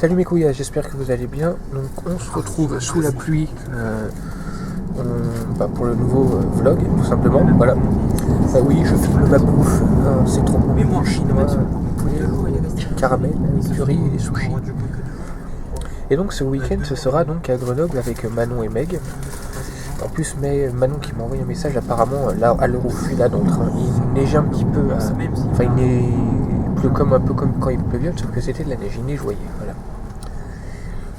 Salut mes couilles, j'espère que vous allez bien. Donc on se retrouve sous la pluie pour le nouveau vlog, tout simplement. Voilà. Oui, je filme ma bouffe. C'est trop bon. En chinois, poulet, caramel, curry et les sushis. Et donc ce week-end, ce sera donc à Grenoble avec Manon et Meg. En plus, Manon qui m'a envoyé un message, apparemment, là, à l'heure où je suis là dans le train, il neigeait un petit peu. Enfin, il pleut un peu comme quand il pleuvait, sauf que c'était de la neige, il neigeoyait. Voilà.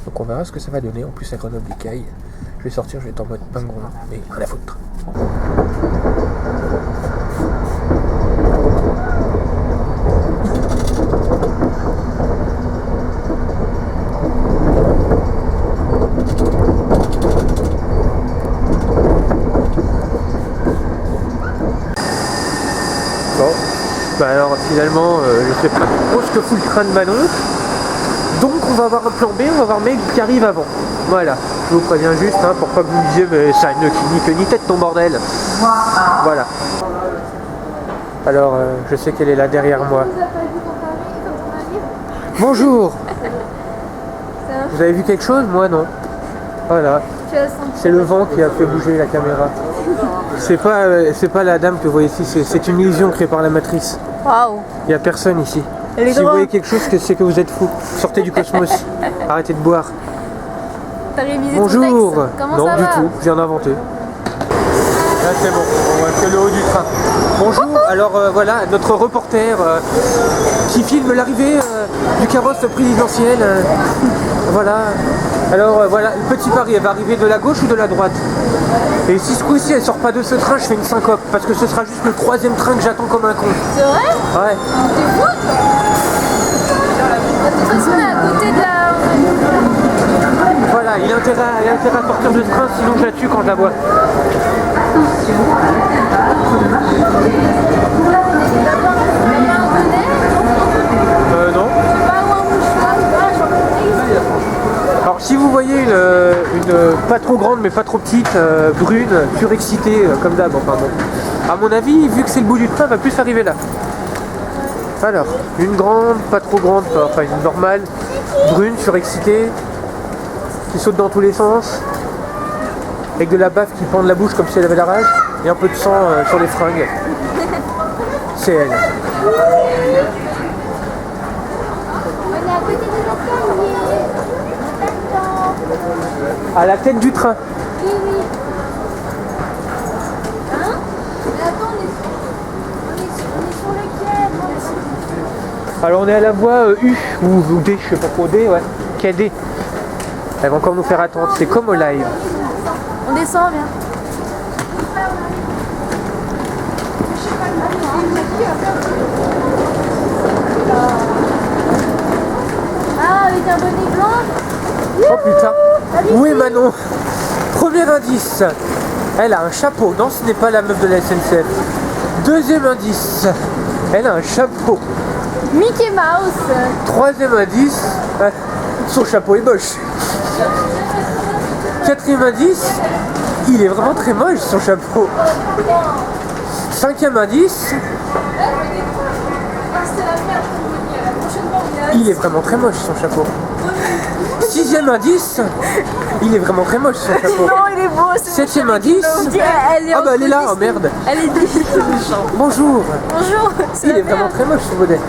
Donc on verra ce que ça va donner. En plus, à Grenoble, il caille. Je vais sortir, je vais être en mode pingouin, mais rien à foutre. Alors finalement, je sais pas trop ce que fout le train de Manon. Donc on va avoir un plan B, on va voir Meg qui arrive avant. Voilà, je vous préviens juste, pour pas que vous me disiez mais ça n'a ni queue ni tête ton bordel. Voilà. Alors je sais qu'elle est là derrière moi. Bonjour. Vous avez vu quelque chose? Moi non. Voilà. C'est le vent qui a fait bouger la caméra. C'est pas la dame que vous voyez ici, c'est une illusion créée par la matrice. Waouh. Il n'y a personne ici. Si vous voyez quelque chose, c'est que vous êtes fou. Sortez du cosmos. Arrêtez de boire. T'as révisé Bonjour. ton texte? Comment non, ça du va? tout. Je viens d'inventer. Là, c'est bon. On voit que le haut du train. Bonjour. Alors voilà, notre reporter qui filme l'arrivée du carrosse présidentiel. Voilà. Alors voilà, le petit pari, elle va arriver de la gauche ou de la droite? Et si ce coup-ci elle sort pas de ce train, je fais une syncope. Parce que ce sera juste le 3e train que j'attends comme un con. C'est vrai? Ouais. T'es fou toi? De toute façon, on est à côté de la... Voilà, il a intérêt à sortir de ce train, sinon je la tue quand je la vois. Non. Alors si vous voyez une pas trop grande mais pas trop petite, brune, surexcitée, comme d'hab, enfin bon. À mon avis, vu que c'est le bout du train, elle va plus arriver là. Alors, une grande, pas trop grande, enfin une normale, brune, surexcitée, qui saute dans tous les sens, avec de la baffe qui pend de la bouche comme si elle avait la rage, et un peu de sang sur les fringues. C'est elle. À la tête du train. Oui, oui. Hein? Mais attends, on est sur lequel? Alors on est à la voie U ou D, je sais pas trop, D, ouais. Qui est D. Elle va encore nous faire attendre, c'est comme au live. On descend, viens. Ah, avec un bonnet blanc. Oh putain. Où est Manon? Premier indice, elle a un chapeau. Non, ce n'est pas la meuf de la SNCF. Deuxième indice, elle a un chapeau. Mickey Mouse. Troisième indice, son chapeau est moche. Quatrième indice, il est vraiment très moche son chapeau. Cinquième indice, il est vraiment très moche son chapeau. Sixième indice, il est vraiment très moche son chapeau. Non, il est beau. Septième indice, ah bah elle est là, oh merde. Elle est Bonjour. Bonjour. Il est vraiment très moche son bonnet.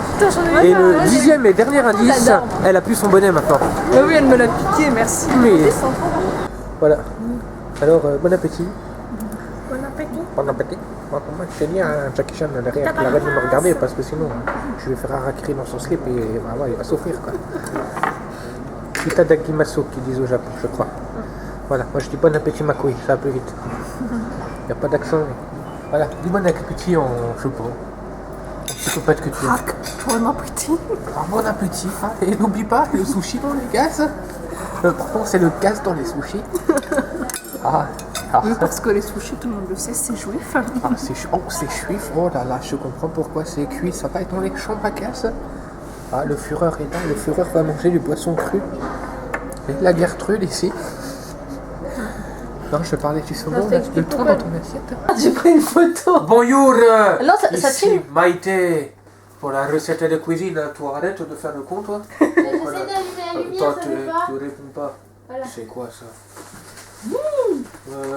Et le 10e et dernier indice, elle a plus son bonnet maintenant. Ah oui, elle me l'a piqué, merci. Mais voilà. Alors, bon appétit. Bon appétit. Bon appétit. Moi, je tiens à Jackie Chan derrière qui arrête de me regarder parce que sinon, je vais faire harakiri dans son slip et voilà, il va souffrir quoi. Itadakimasu qui disent au Japon, je crois. Voilà, moi je dis bon appétit ma couille, ça va plus vite. Il n'y a pas d'accent. Mais... Voilà, dis bon appétit en je sais pas. Psychopathe que tu es. Bon appétit. Bon appétit. Et n'oublie pas le sushi dans les gaz. Pourtant c'est le gaz dans les sushis. Oui, parce que les sushis, tout le monde le sait, c'est juif. C'est juif. Oh là là, je comprends pourquoi c'est cuit. Ça va être dans les chambres à casse. Le Führer est là. Le Führer va manger du poisson cru. Et la Gertrude ici. Non, je te parlais du saumon, là, le tour dans ton assiette. J'ai pris une photo. Bonjour. Non, ça ici filme. Maïté. Pour la recette de cuisine, toi arrête de faire le con, toi. J'essaie d'allumer lumière, ça tu fait pas. réponds pas. Voilà. C'est quoi ça?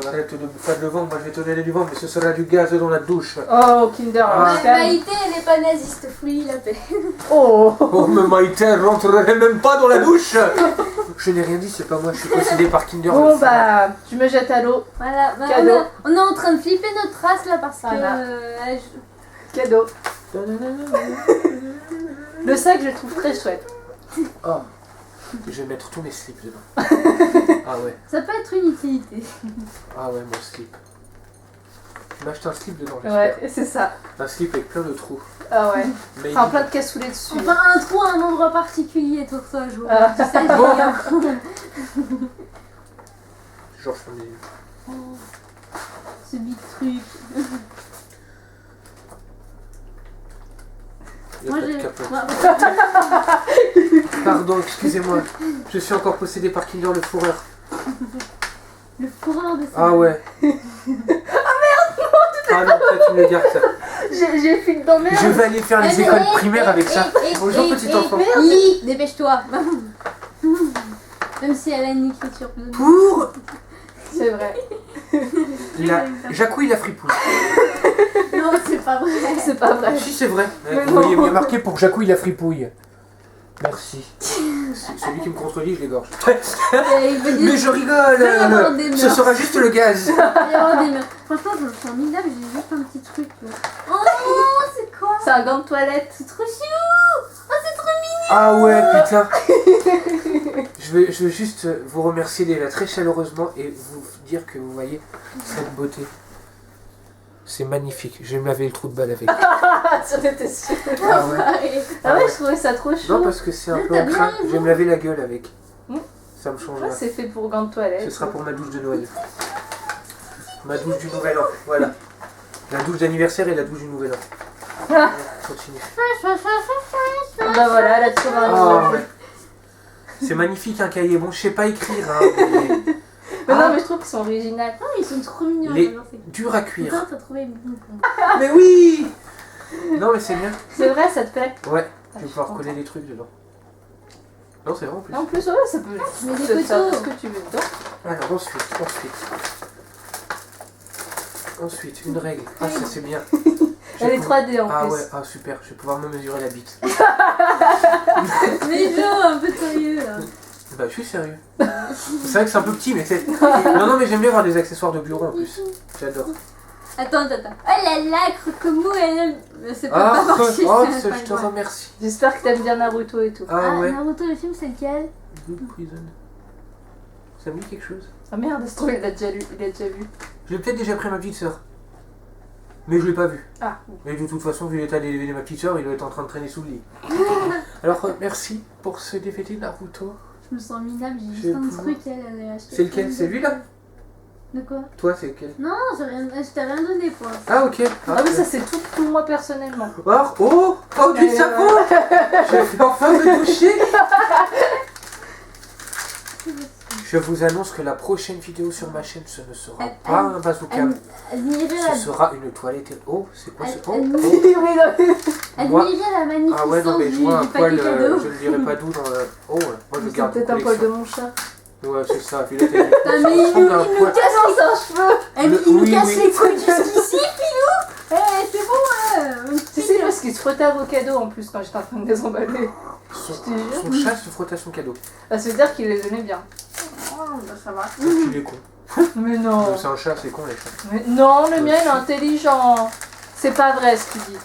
Arrête de me faire le vent, moi je vais te donner du vent, mais ce sera du gaz dans la douche. Oh, Kinder, Ah. Maïté, elle est pas naziste, fouille la paix. Oh. Oh, mais Maïté, elle rentrerait même pas dans la douche. Je n'ai rien dit, c'est pas moi, je suis possédé par Kinder. Bon, bah, tu me jettes à l'eau. Voilà, bah, Cadeau. on est en train de flipper notre race là parce Voilà. que. Cadeau. Le sac, je le trouve très chouette. Oh, je vais mettre tous mes slips dedans. Ah ouais, Ça peut être une utilité. ah ouais, mon slip. Tu m'as acheté un slip dedans, j'espère. Ouais, c'est ça. Un slip avec plein de trous. Ah ouais. Mais Enfin, plein de cassoulets dessus. Enfin, un trou à un endroit particulier, pour toi, je vois. Ah. Tu sais, Bon. je genre, je fais des... Oh, ce big truc. Il y a Moi, pas de j'ai. capote. Moi, Pardon, excusez-moi. Je suis encore possédé par Kinder le fourreur. le fourreur de ça. Ah ouais. Ah non, peut-être tu me le gardes ça. J'ai fui dans mes. Je vais aller faire les écoles primaires avec ça. Bonjour petit enfant. Lis, dépêche-toi. Même si elle a une écriture. Pour C'est vrai. la Jacouille la fripouille. Non, c'est pas vrai. C'est pas vrai. Si c'est vrai. Mais Vous non. voyez bien marqué pour Jacouille la fripouille. Merci. Celui qui me contredit, je l'égorge. Il va dire- Mais je Il va y avoir des rigole. Ce mœurs. sera juste le gaz. Il va y avoir des mœurs. Franchement, je me sens minable, j'ai juste un petit truc. Là. Oh, c'est quoi? C'est un gant de toilette. C'est trop chou. Oh, c'est trop mignon. Ah ouais, putain. Je veux juste vous remercier déjà très chaleureusement et vous dire que vous voyez cette beauté. C'est magnifique. Je vais me laver le trou de balle avec. Ah, j'en étais sûre. Ah ouais. Ah ouais, je trouvais ça trop chou. Non, parce que c'est un peu T'as en bien train. raison. Je vais me laver la gueule avec. Mm. Ça me change. Ouais, c'est fait pour gant de toilette. Ce sera pour ma douche de Noël. Ma douche du Nouvel An. Voilà. La douche d'anniversaire et la douche du Nouvel An. Ah. Continue. Bah voilà, elle a trouvé un Ah gant. ouais. C'est magnifique un cahier. Bon, je sais pas écrire. Hein, mais Mais Ah. non, mais je trouve qu'ils sont originaux. Oh, ils sont trop mignons. Les- j'adore ces- dur à cuire. Putain, t'as trouvé bon. Mais oui. Non, mais c'est bien. C'est vrai, ça te plaît? Ouais. Je Ah, vais je pouvoir suis coller des trucs dedans. Non, c'est vrai en plus. En plus, ouais, ça peut. Mais des Tu peux faire photos. tout ce que tu veux dedans. Alors ensuite, une règle. Ah, ça c'est bien. Je vais Elle est pouvoir- 3D en Ah plus. ouais, ah super, je vais pouvoir me mesurer la bite. Mais Joe, un peu sérieux là. Bah je suis sérieux. C'est vrai que c'est un peu petit, mais c'est... Non, mais j'aime bien avoir des accessoires de bureau en plus. J'adore. Attends. Oh là là, Crocomo, elle aime. C'est pas Ah, marché, oh, c'est je te remercie. J'espère que t'aimes bien Naruto et tout. Ah Ah, ouais. Naruto, le film, c'est lequel? Good Prison. Ça me dit quelque chose. Ah merde, ce truc, il a déjà lu. Il a déjà vu. Je l'ai peut-être déjà pris à ma petite sœur. Mais je l'ai pas vu. Ah. Et de toute façon, vu l'état des DVD de ma petite sœur, il doit être en train de traîner sous le lit. Alors, merci pour ce DVD Naruto. Je me sens minable, j'ai Je juste un sais truc, elle a acheté. C'est lequel? C'est lui là? De quoi? Toi, c'est lequel? Non, je t'ai rien donné pour l'instant. Ah, ok. Ah oui, ça c'est tout pour moi personnellement. Oh, du savon. Je vais enfin me toucher. Je vous annonce que la prochaine vidéo sur ma chaîne, ce ne sera pas un bazooka. Admirez Ce sera une toilette. Oh, c'est quoi ce... Oh, Admirez la magnificence Ah ouais, non, mais je vois un du poil, paquet cadeau. je ne dirai pas d'où dans le... Oh, moi je C'est garde peut-être une un poil de collection. mon chat. Ouais, c'est ça, vu la télé. Putain, mais il nous casse Ah non, c'est un cheveu. Il nous Oui, casse oui. les couilles jusqu'ici, Pilou. Eh, c'est bon, Tu sais, parce qu'il se frottait à vos cadeaux en plus quand j'étais en train de les emballer. Son chat se frotte à son cadeau. Ça veut dire qu'il les aimait bien. Oh, bah ça va. Tu es con. Mais non. C'est un chat, c'est con les chats. Mais non, le mien il est intelligent. C'est pas vrai ce qu'il dit.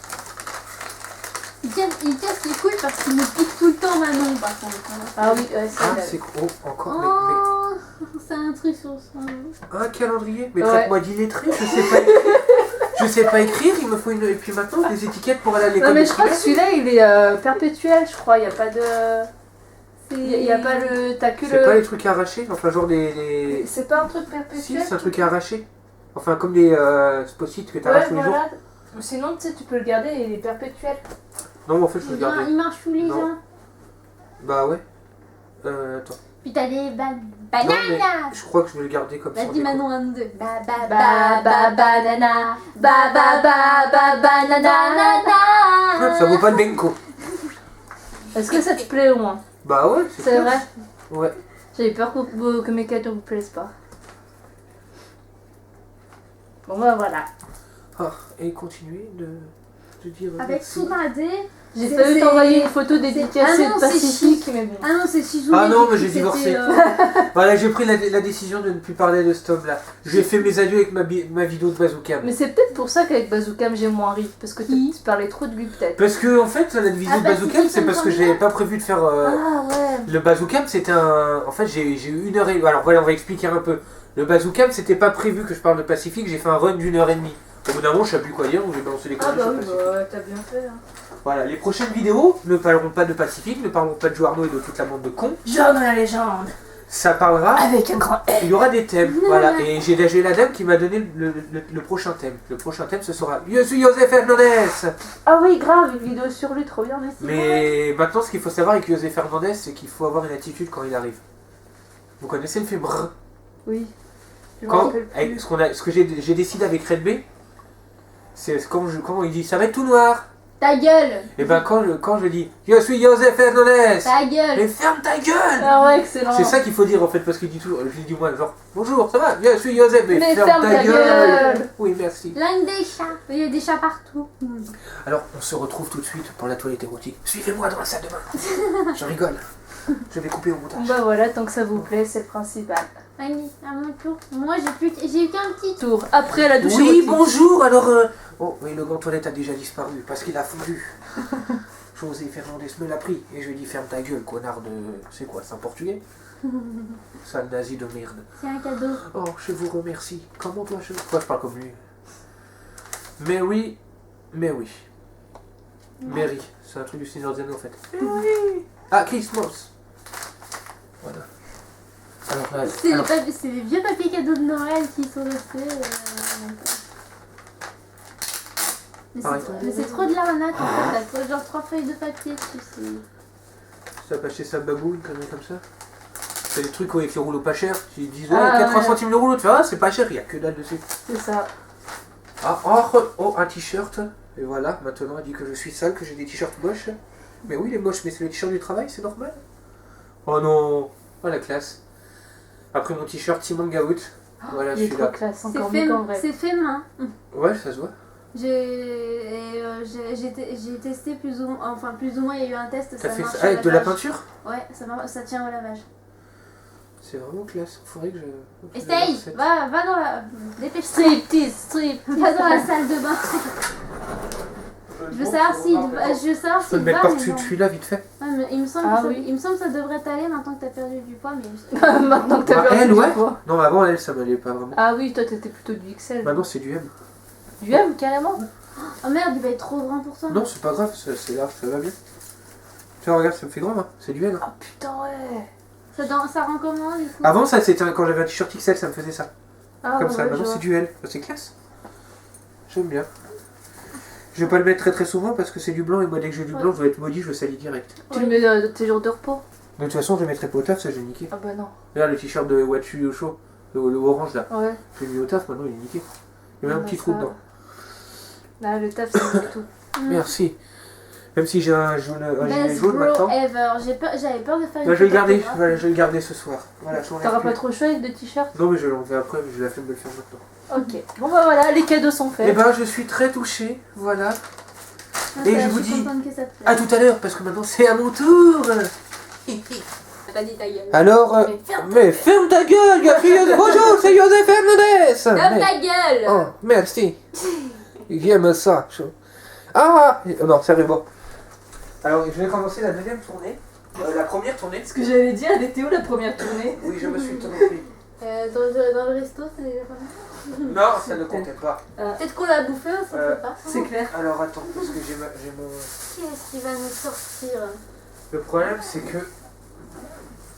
Il casse les couilles parce qu'il me pique tout le temps Manon, par contre. Ah oui, ouais, c'est Ah, vrai. c'est oh, encore, Oh, c'est un truc sur son... un calendrier. Mais Ouais. traite-moi d'illettré, je sais pas écrire, il me faut une... Et puis maintenant, des étiquettes pour aller à l'école. Non mais de je crois que primaire. celui-là il est perpétuel, je crois. Il y a pas de. Il y a pas le. T'as que C'est pas le. les trucs arrachés, enfin genre des... C'est pas un truc Si, perpétuel. c'est un truc arraché. Enfin, comme des post-it que t'arraches Ouais, tous les jours. voilà. Sinon, tu sais, tu peux le garder et il est perpétuel. Non, en fait, je peux le garder. Il marche tous les Non. ans. Bah ouais. Attends. Puis t'as des Non, mais bananas. je crois que je vais le garder comme ça. Vas-y Manon, un, deux. Ba ba Ba ba banana. Ba ba ba banana. Ça vaut pas le benko. Est-ce que ça te plaît au moins? Bah ouais, C'est clair. vrai. Ouais. J'avais peur que mes cadeaux vous plaisent pas. Bon bah voilà. Ah, et continuez de dire... Avec merci. Soumade. J'ai C'est- failli c'est- t'envoyer une photo dédicacée Ah non, de c'est Pacifique, mais bon. Ah non, c'est Shizumi. Ah non, j'ai mais cru j'ai que divorcé. c'était, Voilà, j'ai pris la décision de ne plus parler de cet homme-là. J'ai fait mes adieux avec ma vidéo de Bazooka. Mais c'est peut-être pour ça qu'avec Bazookam j'ai moins ri. Parce que tu parlais trop de lui peut-être. Parce que en fait, la vidéo Ah de bah, Bazooka, si, c'est parce que comme j'avais ça. pas prévu de faire... Ah ouais. Le Bazooka, c'était un... En fait, j'ai eu 1 heure et... Alors voilà, on va expliquer un peu. Le Bazooka, c'était pas prévu que je parle de Pacifique, j'ai fait un run d'1 heure et demie. Au bout d'un moment, je sais plus quoi dire, donc j'ai balancé les Ah conneries bah sur oui, Pacifique. bah t'as bien fait. Hein. Voilà, les prochaines vidéos ne parleront pas de Pacifique, ne parleront pas de Joarno et de toute la bande de cons. Genre de la légende. Ça parlera... Avec un grand L. Il y aura des thèmes, voilà. Et j'ai la dame qui m'a donné le prochain thème. Le prochain thème, ce sera Je suis José Fernandez. Ah oui, grave, une vidéo sur lui, trop bien, merci. Mais maintenant, ce qu'il faut savoir avec José Fernandez, c'est qu'il faut avoir une attitude quand il arrive. Vous connaissez le film Brrr? Oui. Je me Quand, rappelle plus. avec ce que j'ai décidé avec Red B, c'est comment il dit ça va être tout noir. Ta gueule. Et ben quand je dis Je suis José Fernandez, Ta gueule. mais ferme ta gueule. Ah ouais, excellent. C'est ça qu'il faut dire en fait, parce qu'il dit toujours, je lui dis moi genre bonjour, ça va, je suis José, mais, Mais ferme ta gueule. Oui, merci. L'un des chats. Il y a des chats partout. Alors, on se retrouve tout de suite pour la toilette érotique. Suivez-moi dans la salle de bain. Je rigole. Je vais couper au montage. Bah voilà, tant que ça vous plaît, c'est le principal. Allez, à mon tour. Moi, j'ai eu qu'un petit tour. Tour. Après la douche Oui, érotique. bonjour. Alors, oh, oui, le gant toilette a déjà disparu parce qu'il a fondu. José Fernandez me l'a pris et je lui ai dit ferme ta gueule, connard de. C'est quoi, c'est un portugais? Sale nazi de merde. C'est un cadeau. Oh, je vous remercie. Comment toi, pourquoi je parle comme lui? Mary. Mary. C'est un truc du Seigneur des Anneaux en fait. Mary. Ah, Christmas. Voilà. Alors là, C'est les vieux papiers cadeaux de Noël qui sont restés. Arrête. Mais c'est trop de l'arnaque en fait. T'as genre 3 feuilles de papier dessus. ça pas chez sa babouille, une connerie comme ça. C'est des trucs avec les rouleaux pas chers. Ils disent ouais, Ah, 80 ouais. centimes le rouleau. Tu fais ah, c'est pas cher, il y a que dalle dessus. C'est ça. Ah, oh, un t-shirt. Et voilà, maintenant elle dit que je suis sale, que j'ai des t-shirts moches. Mais oui, il est moche, mais c'est le t-shirt du travail, c'est normal. Oh non, oh la classe. Après mon t-shirt Simon Gaout. Voilà, Il je est suis trop là. classe, encore mieux qu'en vrai. C'est fait main. Ouais, ça se voit. J'ai testé plus ou moins, enfin plus ou moins il y a eu un test, T'as ça fait marche ça au avec de la lavage. peinture? Ouais, ça tient au lavage. C'est vraiment classe. Faudrait que je. Essaye, va dans la... Dépêche-toi. Strip. Va dans la salle de bain. Je veux savoir s'il va, Je peux le mettre par-dessus de celui-là vite fait. Ouais, mais il me semble Ah que oui. il me semble que ça devrait t'aller maintenant que t'as perdu du poids, mais... Maintenant que t'as Bah, perdu elle, du ouais. poids. Non, mais avant elle, ça m'allait pas vraiment. Ah oui, toi t'étais plutôt du XL. Maintenant c'est du M. Du M carrément. Oh merde, il va être trop grand pour toi. Non, c'est pas grave, c'est large, ça va bien. Tu vois, regarde, ça me fait grand, hein. C'est du M. Ah putain ouais. Ça rend comment du coup? Avant, ça c'était quand j'avais un t-shirt XL, ça me faisait ça. Ah, Comme ça, ouais, maintenant je c'est vois. du L. C'est classe. J'aime bien. Je vais pas le mettre très souvent parce que c'est du blanc et moi dès que j'ai du blanc, je vais être maudit, je le salis direct. Tu le mets dans tes jours de repos? De toute façon, je le mettrai pas au taf, ça j'ai niqué. Ah bah non. Regarde le t-shirt de Watchu au chaud, le orange là. Ouais. Je l'ai mis au taf, maintenant il est niqué. Il y a même un Ah, petit ça- trou dedans. Là, le taf, c'est du tout. Merci. Même si j'ai un gilet Best jaune bro maintenant. ever. J'avais peur de faire Bah, je vais le garder, voilà, je vais le garder ce soir. Voilà, je l'enlève T'auras plus. pas trop chaud avec de t-shirts? Non mais je l'enlève après, mais j'ai la flemme de le faire maintenant. Ok. Bon bah voilà, les cadeaux sont Eh faits. ben je suis très touché, voilà. Ah, Et ça, je vous suis dis contente que ça te plaise. à tout à l'heure, parce que maintenant c'est à mon tour. T'as pas dit ta gueule. Alors, mais ferme ta gueule, bonjour, c'est José Fernandez. Ferme ta gueule. Oh, merci. J'aime ça. Ah, non, sérieux, bon. Alors, je vais commencer la deuxième tournée. La première tournée. Ce que j'allais dire, elle était où la première tournée? Oui, je me suis trompé. Dans le resto, c'est déjà pas mal. Non, ça ne comptait pas. Peut-être qu'on l'a bouffé, on sait pas. C'est clair. Alors, attends, parce que j'ai mon... Qu'est-ce qui va nous sortir? Le problème, c'est que...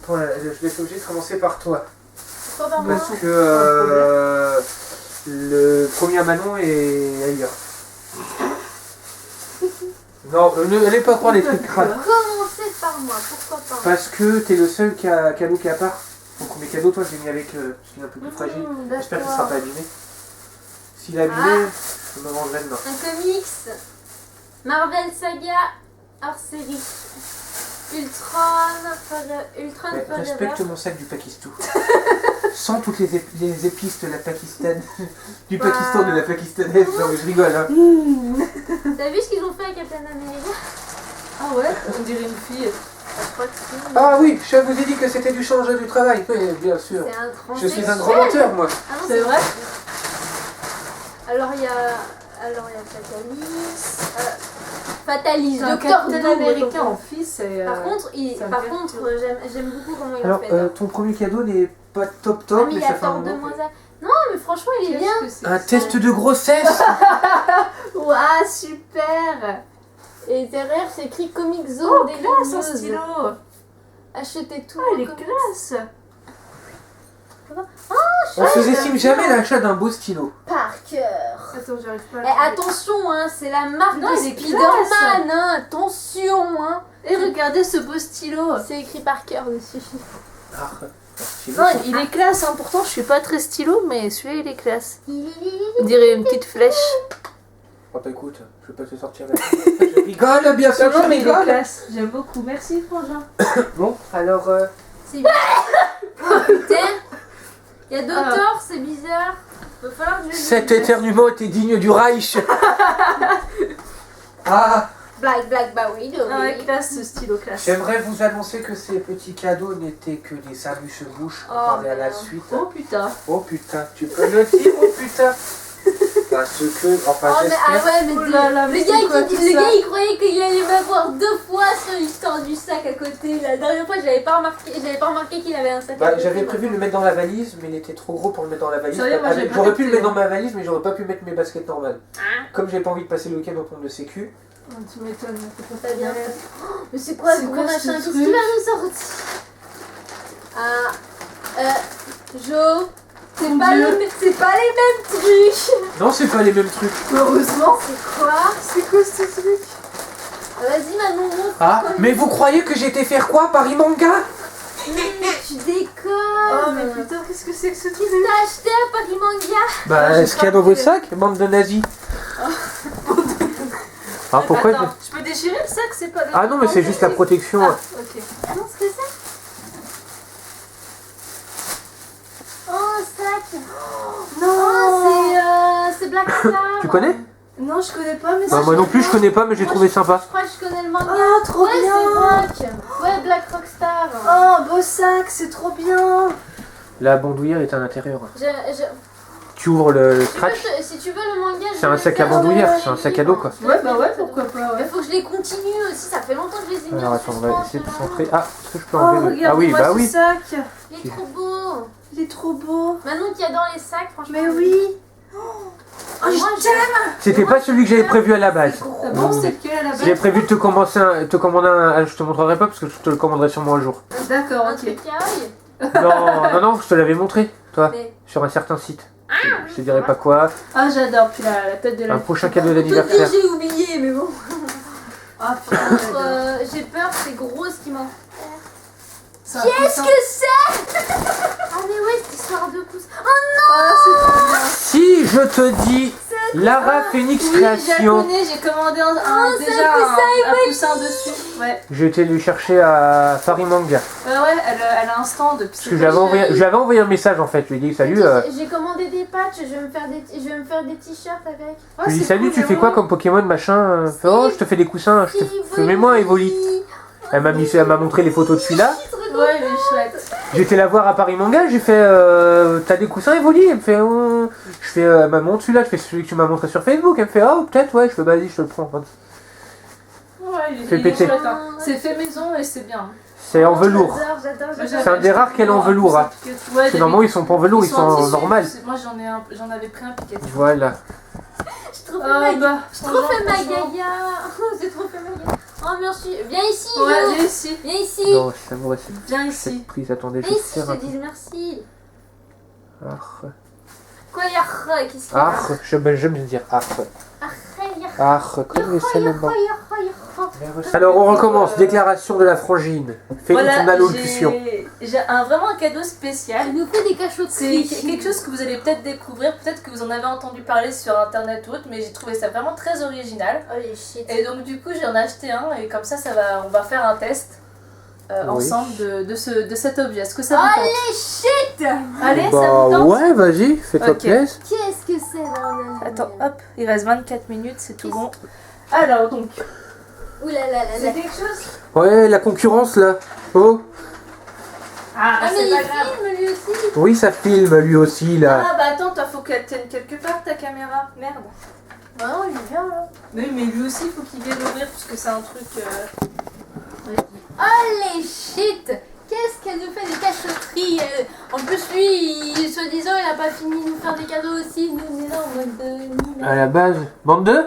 Toi, je vais être obligé de commencer par toi. Pourquoi par moi? Parce que le premier Manon est ailleurs. Non, ne allez pas croire les trucs crades. Commencez par moi, pourquoi pas? Parce que t'es le seul qui a cadeau qui a part. Donc mes cadeaux, toi, je l'ai mis avec parce qu'il est un peu plus fragile. J'espère qu'il ne sera pas abîmé. S'il est abîmé, je me mangerai demain. Un comics Marvel Saga hors série. Respecte mon sac du Pakistan. Sans toutes les épices de la Pakistan. Du Pakistan de la Pakistanaise. Non mais je rigole hein. T'as vu ce qu'ils ont fait avec Captain America? Ah ouais, on dirait une fille. Je crois que c'est. Ah oui, je vous ai dit que c'était du change du travail. Oui, bien sûr. C'est un Je suis un transsexuel. grand menteur moi. Ah non, C'est vrai? Alors il y a Fatalis, C'est un Docteur Captain Doom. Américain en fils. Et, Par contre, ça me par fait contre, j'aime beaucoup comment il Alors, l'a fait. Hein. ton premier cadeau n'est pas top Ah, top, mais mais il ça a fait un tort de moment. moins à... Non, mais franchement, il est bien. Un test de grossesse. Ouah, super. Et derrière, c'est écrit Comic Zone. Oh, des classe, un News. stylo. Achetez tout. Ah, il est comics. classe. On sous-estime jamais l'achat d'un beau stylo. Parker. Attends, j'arrive pas à Eh, le trouver. attention, hein, c'est la marque Non, de il est Spider-Man. Hein, attention, hein. Et regardez ce beau stylo. C'est écrit Parker dessus. Ah, stylo. Non, il est classe, hein. Pourtant je suis pas très stylo, mais celui-là il est classe. On dirait une petite flèche. Oh bah écoute, je vais pas te sortir là. Je rigole, bien sûr, Non, je mais il est rigole. classe. J'aime beaucoup. Merci, Frangin. Bon, alors... C'est bien. Oh putain. Il y a d'auteurs, c'est bizarre. Va falloir que je le Cet dise. éternuement était digne du Reich. Ah, Black bah oui, Ah ouais, classe, ce stylo classe. j'aimerais vous annoncer que ces petits cadeaux n'étaient que des salut-se-bouche pour Oh, parler à la merde. suite. Oh putain. Oh putain, tu peux le dire, oh putain. Parce que, enfin Oh, mais, j'espère... ah ouais, mais Oh là là, mais le c'est gars, quoi qui, tout le ça gars il croyait qu'il allait m'avoir 2 fois sur l'histoire du sac à côté. La dernière fois, j'avais pas remarqué qu'il avait un sac à Bah, côté. j'avais prévu de le mettre dans la valise, mais il était trop gros pour le mettre dans la valise. Sérieux, moi, j'ai pas J'aurais pu le capté, mettre dans ma valise, mais j'aurais pas pu mettre mes baskets normales. Ah, Comme j'ai pas envie de passer le week-end au pont de sécu. Oh, tu m'étonnes. t'as bien fait. Oh, mais c'est quoi C'est ce quoi gros ce machin? Qu'est-ce truc qu'il va nous sortir? Ah, Jo, Mon c'est Dieu. pas les mêmes trucs. Non, c'est pas les mêmes trucs. Heureusement. C'est quoi? C'est quoi ce truc? Vas-y, Manon, montre. Ah, mais vous croyez que j'étais faire quoi, Paris Manga? Tu déconnes. Oh, mais putain, qu'est-ce que c'est que ce truc? T'as acheté un Paris Manga? Bah, j'ai ce qu'il y a dans pas votre sac, bande de nazis. Ah, pourquoi Attends, je peux déchirer le sac, c'est pas le... Ah non, mais c'est juste la protection. Ah, ok. Non, c'est ça. Oh, sac. Oh, c'est Black Star. Tu connais? Non, je connais pas, mais Bah, moi non plus, je connais pas, mais j'ai trouvé sympa. Je crois que je connais le manga. Ah, trop ouais, bien. c'est Black. Ouais, Black Rockstar. Oh, beau sac, c'est trop bien. La bandoulière est à l'intérieur. Je- Tu ouvres le tu scratch. veux, si tu veux le manga, je C'est un vais sac le à faire, bandoulière, c'est un sac à dos quoi. Ouais, bah ouais, pourquoi pas, Mais ouais. faut que je les continue aussi, ça fait longtemps que je les ai mis Alors en attends, on va suspens, essayer de ceux-là. centrer. Ah, est-ce que je peux Oh, enlever le... Ah oui, regarde-moi bah ce oui. sac. Il est trop beau. Il est trop beau. Manon qui adore les sacs, franchement. Mais oui. Oh, Moi, je t'aime. C'était pas celui que j'avais prévu à la base. Ah bon, c'est lequel à la base? J'ai prévu de te commander un... Je te montrerai pas parce que je te le commanderai sûrement un jour. D'accord, Un ok. truc carré. Non, je te l'avais montré, toi, Mais sur un certain site. Je te dirai pas quoi. Ah, j'adore. Puis la tête de la... Un prochain cadeau tout d'anniversaire. dit, j'ai oublié, mais bon. Ah, putain, j'adore. J'ai peur, c'est gros ce qui m'en. C'est un Qu'est-ce coussin. que c'est? Ah mais ouais, cette histoire de pouce. Oh Ah, c'est trop bien. Si je te dis Lara Phoenix Oui, je la Création, connais, j'ai commandé c'est déjà un coussin un coussin dessus. Ouais. j'ai été le chercher à Paris Manga. Ouais, elle a un stand. Puis Parce que j'avais envoyé un message en fait. Je lui ai dit salut. J'ai commandé des patchs, je vais me faire des t-shirts avec. Je lui ai dit salut, tu fais quoi comme Pokémon machin fait, oh, je te fais des coussins. Je te fais mets-moi un Evoli. Elle m'a montré les photos de celui-là. Ouais, il est chouette. J'étais la voir à Paris Manga, j'ai fait t'as des coussins Evoli? Elle me fait je fais elle m'a montré celui-là, je fais celui que tu m'as montré sur Facebook. Elle me fait oh peut-être ouais, je fais vas-y je te le prends. Ouais, il Fais est péter. chouette. Hein. C'est fait maison et c'est bien. C'est en velours. J'adore. C'est un des rares qu'elle est en velours. Hein. Ouais, Parce que normalement ils sont pas en velours, ils sont en tissu. normal. Moi j'en avais pris un Pikachu. Voilà. J'ai trop fait Ah ma bah, trop fait ma franchement. gaga. J'ai trop fait ma gaga. Oh merci. Viens ici. Ouais, Jo. viens ici. Viens ici. Non, ça m'aurait Viens cette ici. prise. Attendez, je Viens vais ici, je faire un te peu. dis merci. Ah, Quoi y'a qu'est-ce qu'il y a? j'aime bien dire ah. Y'a Comme ça le mot. Alors on recommence. Déclaration de la frangine. Fais ton allocution. J'ai vraiment un cadeau spécial. Elle nous fait des cachots de C'est quelque chose que vous allez peut-être découvrir, peut-être que vous en avez entendu parler sur internet ou autre, mais j'ai trouvé ça vraiment très original. Oh les shit. Et donc du coup j'en ai acheté un et comme ça, on va faire un test. Oui. ensemble de cet objet. Est-ce que ça vous tente? Allez, shit! Allez, ça Bah vous tente? ouais, vas-y, fais-toi Ok. plaisir. Qu'est-ce que c'est, bordel? Attends, hop, il reste 24 minutes, c'est tout bon. Alors donc, Ouh là là là c'est là. quelque chose? Ouais, la concurrence là. Oh, Ah, Ah, mais c'est il pas grave. filme lui aussi. oui, ça filme lui aussi là. Ah bah attends, toi faut qu'elle tienne quelque part ta caméra. Merde. Bah non, il vient là. Mais lui aussi faut qu'il vienne ouvrir parce que c'est un truc... Allez, shit! Qu'est-ce qu'elle nous fait des cachotteries? En plus, lui, soi-disant, il a pas fini de nous faire des cadeaux aussi. Nous, on est là en mode de À la base, bande de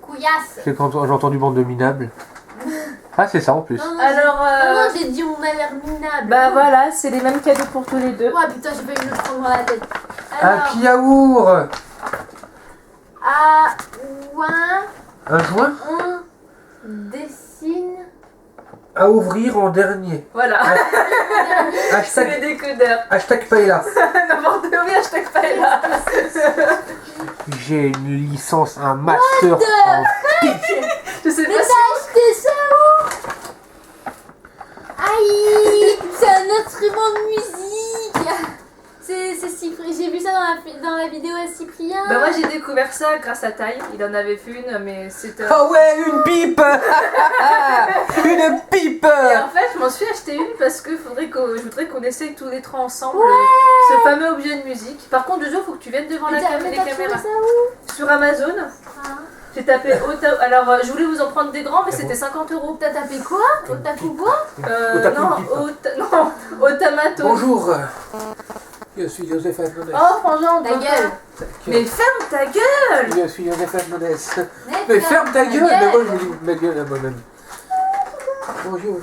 couillasse. C'est quand j'ai entendu bande de minables. Ah, c'est ça en plus. Non, non, Alors, ah non, j'ai dit on a l'air minable. bah voilà, c'est les mêmes cadeaux pour tous les deux. Oh putain, j'ai failli me le prendre dans la tête. Un Alors, Kiaour. à ouin, Un joint on dessine. à ouvrir en dernier. Voilà, c'est Hashtag, les décodeurs. hashtag Paella. N'importe où, hashtag pas là. J'ai une licence, un master en... Je sais Mais pas t'as si... acheté ça où? Aïe, c'est un instrument de musique. C'est Cyprien. J'ai vu ça dans la vidéo à Cyprien. Bah moi j'ai découvert ça grâce à Taille, il en avait fait une mais c'était... Ah ouais, une pipe. Une pipe. Et en fait je m'en suis acheté une parce que je voudrais qu'on essaye tous les trois ensemble ce fameux objet de musique. Par contre Jojo faut que tu viennes devant Mais les t'as trouvé caméras. ça où? Sur Amazon, Ah. j'ai tapé alors je voulais vous en prendre des grands mais c'était 50 €. T'as tapé quoi? Otaku quoi? Non, Otamato. Bonjour. Je suis Joseph Hernandez. Oh Frangin, Ta gueule. Mais ferme ta gueule. Je suis Joseph Hernandez. Mais ferme ta gueule. Mais moi je vous dis ma gueule à moi-même. Bonjour.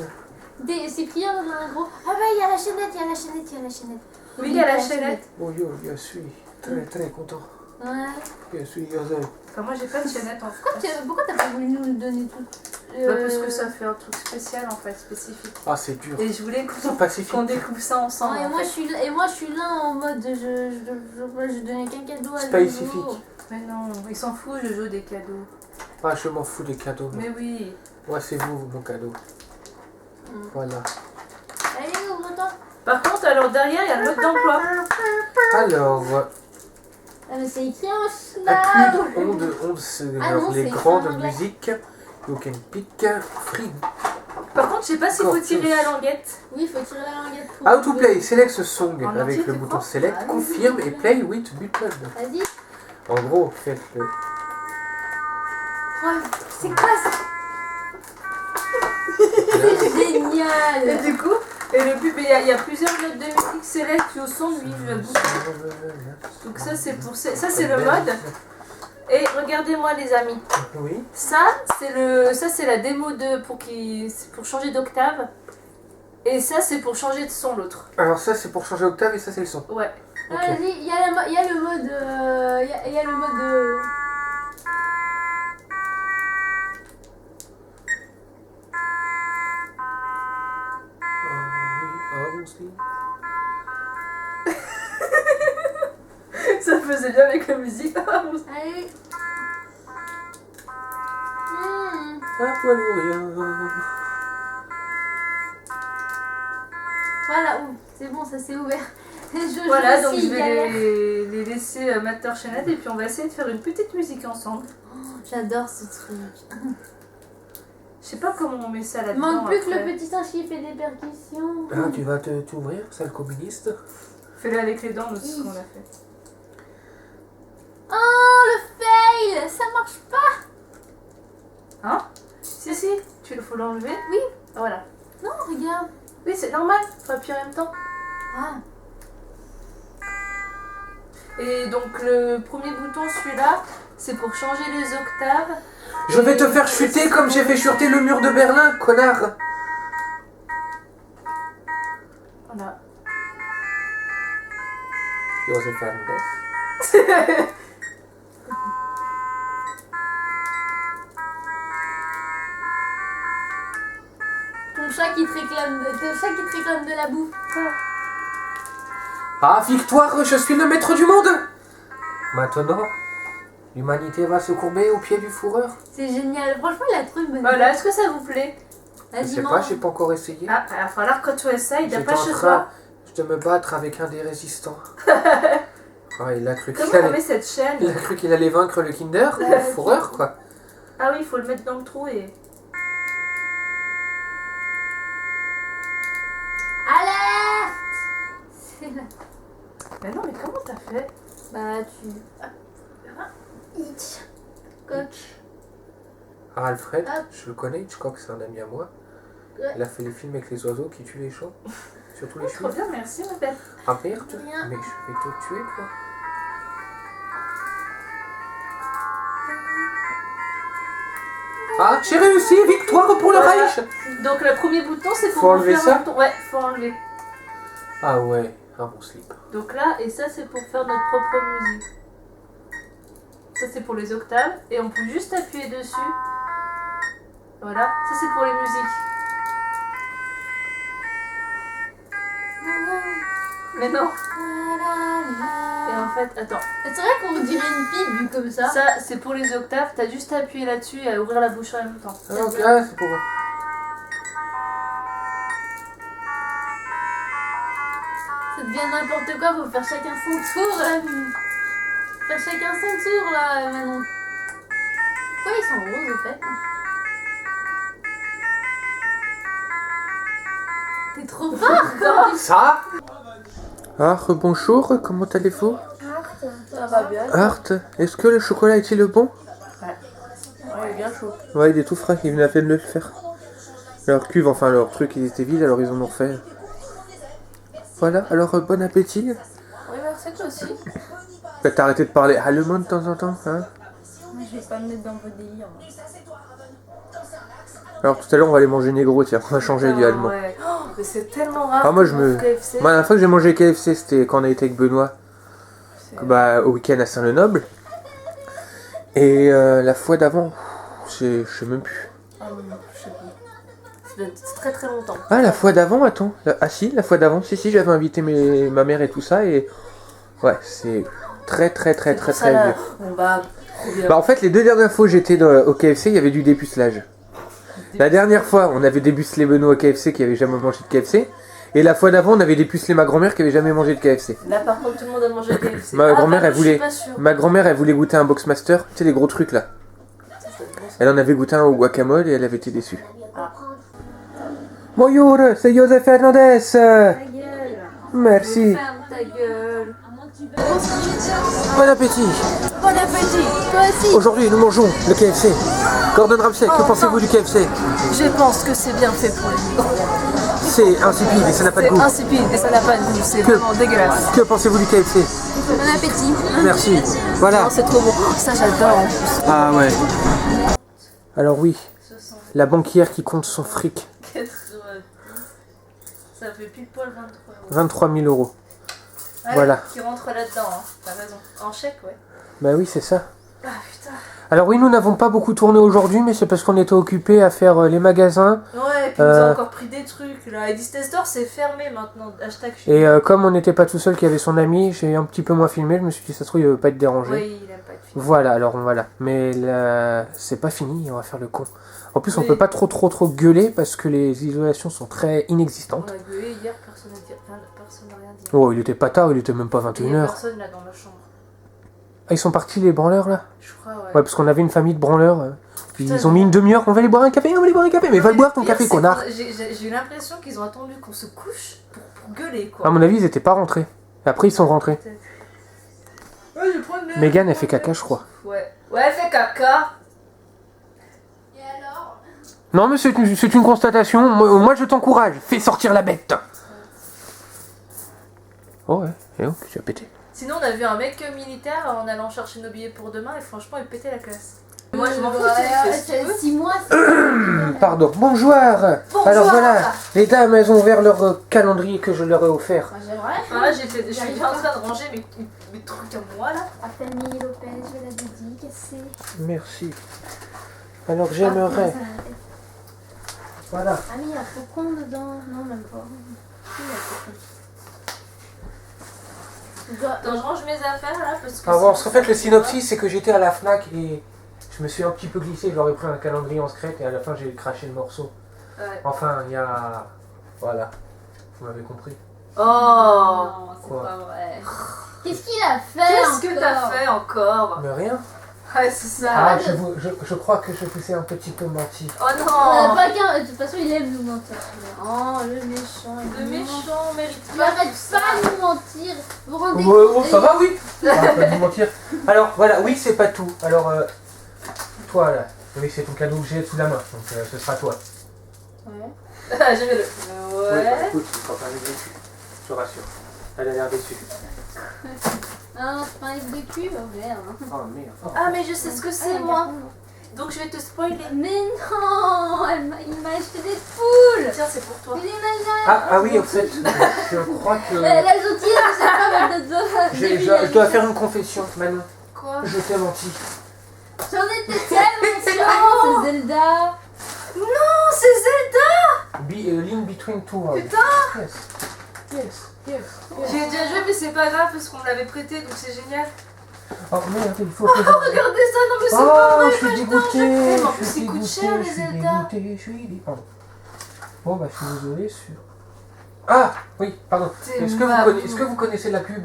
Cyprien dans un gros. Ah bah il y a la chaînette, il y a la chaînette, il y a la chaînette. Oui, il y a la chaînette. Bonjour, je suis très content. Ouais. Je suis Joseph. Enfin, moi j'ai pas de chaînette en fait. Pourquoi t'as pas voulu nous le donner tout? Bah, parce que ça fait un truc spécial en fait, spécifique. Ah, c'est dur. Et je voulais C'est pacifique. qu'on découvre ça ensemble. et, en moi, fait. je suis là en mode je donnais qu'un cadeau à Spécifique. Jojo. Mais non, il s'en fout, je joue des cadeaux. Ah, je m'en fous des cadeaux. Moi, Mais oui. Moi, c'est vous, mon cadeau. Voilà. Allez, ouvre-toi. Par contre, alors derrière, il y a le mode d'emploi. Alors, Ah mais c'est écrit en accus, slave. onde, c'est Ah non, les c'est grandes en anglais. musiques. You can pick, free. Par contre, je sais pas s'il faut tirer la languette. Oui, il faut tirer la languette pour... How to play, select ce song En entier, avec le tu bouton crois? select, Ah, oui, confirme oui, et oui. play with button. Vas-y. En gros, faites-le. Ouais, c'est quoi ça? Et Génial. du coup, le but, il y a plusieurs notes de musique select au son, lui, je vais bouton. Donc ça, c'est pour ça, c'est le mode. Et regardez-moi les amis. Oui. Ça c'est la démo pour changer d'octave. Et ça c'est pour changer de son l'autre. Alors ça, c'est pour changer octave et ça, c'est le son. Ouais. Ok. Vas-y, il y a le mode... Il y a le mode... Oui, Ça faisait bien avec la musique. Allez. à toi mourir. Voilà, c'est bon, ça s'est ouvert. Voilà, donc aussi, je vais les laisser Master Chaînette et puis on va essayer de faire une petite musique ensemble. J'adore ce truc. Je sais pas comment on met ça Il là-dedans. manque plus que après. le petit singe qui fait des percussions. Ah, tu vas t'ouvrir, sale communiste. Fais-le avec les dents, nous, c'est ce qu'on a fait. Oh, le fail. Ça marche pas. Hein? Si, tu faut l'enlever. Oui. Voilà. Non, regarde. Oui, c'est normal, faut appuyer en même temps. Ah. Et donc le premier bouton, celui-là, c'est pour changer les octaves. Je vais te faire chuter comme j'ai fait chuter le mur de Berlin, connard. Voilà. Joseph Hernandez. Ton chat qui te réclame de la bouffe. Ah, victoire, je suis le maître du monde. Maintenant, l'humanité va se courber au pied du fourreur. C'est génial. Franchement, il a trop une bonne Voilà, est-ce que ça vous plaît? Je sais Vas-y, pas, mange. j'ai pas encore essayé. Ah, il va falloir que tu essayes, t'as J'étais pas en chez train toi. de me battre avec un des résistants. Ah, il a cru qu'il Comment on allait... met cette chaîne? Il a cru qu'il allait vaincre le Kinder, le fourreur, quoi. Ah oui, il faut le mettre dans le trou et... Alerte. C'est là. Mais non, mais comment t'as fait? Bah, tu. Hitch. Coq. Ah, Alfred, Hop. je le connais, Hitchcock, c'est un ami à moi. Ouais. Il a fait les films avec les oiseaux qui tuent les chats. Surtout les Oh, trop chevaux. bien, merci ma belle. Ah merde, Rien. mais je vais te tuer, quoi. Ah, j'ai réussi, victoire pour le Voilà. Reich. Donc le premier bouton, c'est pour Faut enlever faire ça un bouton. Ouais, faut enlever. Ah ouais, un bon slip. Donc là, et ça c'est pour faire notre propre musique. Ça c'est pour les octaves. Et on peut juste appuyer dessus. Voilà, ça c'est pour les musiques. Mais non. Et en fait, attends. C'est vrai qu'on dirait une pipe vu comme ça. Ça c'est pour les octaves. T'as juste à appuyer là-dessus et à ouvrir la bouche en même temps. Ah, ok, c'est pour... Ça devient n'importe quoi, faut faire chacun son tour là. Faire chacun son tour là, Manon. Pourquoi ils sont roses au fait? T'es trop fort quoi. Ça Ah, rebonjour, comment allez-vous? Ça va bien. Art, est-ce que le chocolat est-il bon? Ouais, il est bien chaud. Ouais, il est tout frais, ils venaient à peine de le faire. Leur cuve, enfin leur truc, il était vide, alors ils en ont refait. Voilà, alors bon appétit. Oui, merci toi aussi. Bah, t'as arrêté de parler allemand de temps en temps, hein? Je vais pas me mettre dans vos délires. Alors tout à l'heure, on va aller manger négro, tiens, on va changer du allemand. Ouais. Oh, mais c'est tellement rare. Ah, moi, qu'on je me- mange KFC. Moi, la dernière fois que j'ai mangé KFC, c'était quand on a été avec Benoît, bah, au week-end à Saint-Lenoble. Et la fois d'avant, je sais même plus. Ah non, je sais pas. C'est très très longtemps. Ah, la fois d'avant, attends. Ah si, la fois d'avant, si, j'avais invité ma mère et tout ça, et... Ouais, c'est très vieux. On va trop bien. Bah en fait, les deux dernières fois où j'étais au KFC, il y avait du dépucelage. La dernière fois, on avait dépucelé Benoît au KFC qui avait jamais mangé de KFC. Et la fois d'avant, on avait dépucelé ma grand-mère qui avait jamais mangé de KFC. Là par contre, tout le monde a mangé KFC. Ma grand-mère, par elle contre, voulait... Je suis pas sûre. Ma grand-mère, elle voulait goûter un Boxmaster, tu sais, les gros trucs là. Elle en avait goûté un au guacamole et elle avait été déçue. Ah. Bonjour, c'est Joseph Fernandez. Ta gueule. Merci. Ferme ta gueule. Bon appétit. Bon appétit. Toi aussi. Aujourd'hui, nous mangeons le KFC. Gordon Ramsay, que pensez-vous du KFC? Je pense que c'est bien fait pour les migrants. C'est insipide et ça n'a pas de C'est goût. insipide et ça n'a pas de goût. C'est Que- vraiment dégueulasse. Que pensez-vous du KFC? Bon appétit. Merci. Voilà. Non, c'est trop bon. Oh, ça j'adore en plus. Ah ouais. Alors oui, la banquière qui compte son fric. Ça fait pile poil 23 euros. 23 000 euros. Ouais, Voilà. Qui rentre là-dedans, hein. T'as raison. En chèque, ouais. Bah oui, c'est ça. Ah putain. Alors oui, nous n'avons pas beaucoup tourné aujourd'hui, mais c'est parce qu'on était occupés à faire les magasins. Ouais, et puis ils nous ont encore pris des trucs là. Et Disney Store c'est fermé maintenant. Hashtag Et comme on n'était pas tout seul, qu'il y avait son ami, j'ai un petit peu moins filmé. Je me suis dit, ça se trouve, il veut pas être dérangé. Oui, il aime pas être filmé. Voilà, alors voilà. Mais là, c'est pas fini, on va faire le con. En plus, on Oui. peut pas trop gueuler parce que les isolations sont très inexistantes. On a gueulé hier, personne n'a rien dit. Oh, il était pas tard, il était même pas Il y a 21h. personne là dans la chambre. Ah, ils sont partis les branleurs là? Je crois, ouais. Ouais, parce qu'on avait une famille de branleurs. Puis Putain, ils ont mis une demi-heure, on va aller boire un café, mais va le boire ton Le pire, café, c'est connard. que J'ai eu l'impression qu'ils ont attendu qu'on se couche pour gueuler quoi. À mon avis, ils étaient pas rentrés. Après, ils sont rentrés. Ouais, je vais prendre le- Megan, elle fait caca, je crois. Ouais. Ouais, elle fait caca. Et alors? Non, mais c'est une constatation. Moi, je t'encourage. Fais sortir la bête. Oh ouais, et donc, tu as pété. Sinon, on a vu un mec militaire en allant chercher nos billets pour demain et franchement, il pétait la classe. Moi, je m'en fous, tu fais ce que tu veux. 6 mois, Pardon, bonjour. Alors voilà, les dames, elles ont ouvert leur calendrier que je leur ai offert. j'aimerais. Enfin, là, je suis bien en train de ranger mes trucs à moi là. À Fanny Lopez, je vais la dédicacer. Merci. Alors j'aimerais. Voilà. Ah, mais il y a Faucon dedans. Non, même pas. Si, il y a Faucon. Attends, je range mes affaires là parce que. Ah bon, en fait, le synopsis, c'est que j'étais à la Fnac et je me suis un petit peu glissé. J'aurais pris un calendrier en secrète et à la fin, j'ai craché le morceau. Ouais. Enfin, il y a... Voilà. Vous m'avez compris. Oh. Non, c'est Quoi? pas vrai. Qu'est-ce qu'il a fait Qu'est-ce que t'as encore fait encore? Mais rien. Ouais, c'est ça. Ah, je crois que je vous ai un petit peu menti. Oh On non. a pas qu'un. De toute façon, il aime nous mentir. Oh, le méchant. Le méchant mérite Il pas arrête tout ça. pas de nous mentir. Vous vous rendez Oh, compte ça va, oui. Ah, pas vous mentir. Alors, voilà, oui, c'est pas tout. Alors, toi, là, oui, c'est ton cadeau que j'ai sous la main. Donc, ce sera toi. Ouais. Ah, j'ai le. Oui, Ouais. écoute, tu seras pas déçu. Je te rassure. Elle a l'air déçue. Ah, c'est pas un livre de cul. Oh merde. Oh, merde. Oh. Ah, mais je sais ce que c'est, moi. Donc, je vais te spoiler. Mais non, il m'a acheté des poules. Tiens, c'est pour toi. Il est malade. Ah oui, en fait, je crois que... La gentille, je sais pas, mais Je dois faire une confession, Manon. Quoi? Je t'ai menti. J'en étais tellement sûre. C'est Zelda. Non, c'est Zelda! Link between two worlds. Putain! Yes. Yes. Yes. J'ai déjà joué, mais c'est pas grave parce qu'on me l'avait prêté, donc c'est génial. Oh merde, il faut Oh, que je... regardez ça, non mais c'est pas Oh, vrai, je suis pas dégoûté. mais en Je plus, suis il coûte dégoûté, cher, les je suis Zelda. dégoûté, je suis dégoûté. Pardon. Bon, bah, je suis désolé sur... Ah, oui, pardon. T'es Est-ce malade. que vous connaissez la pub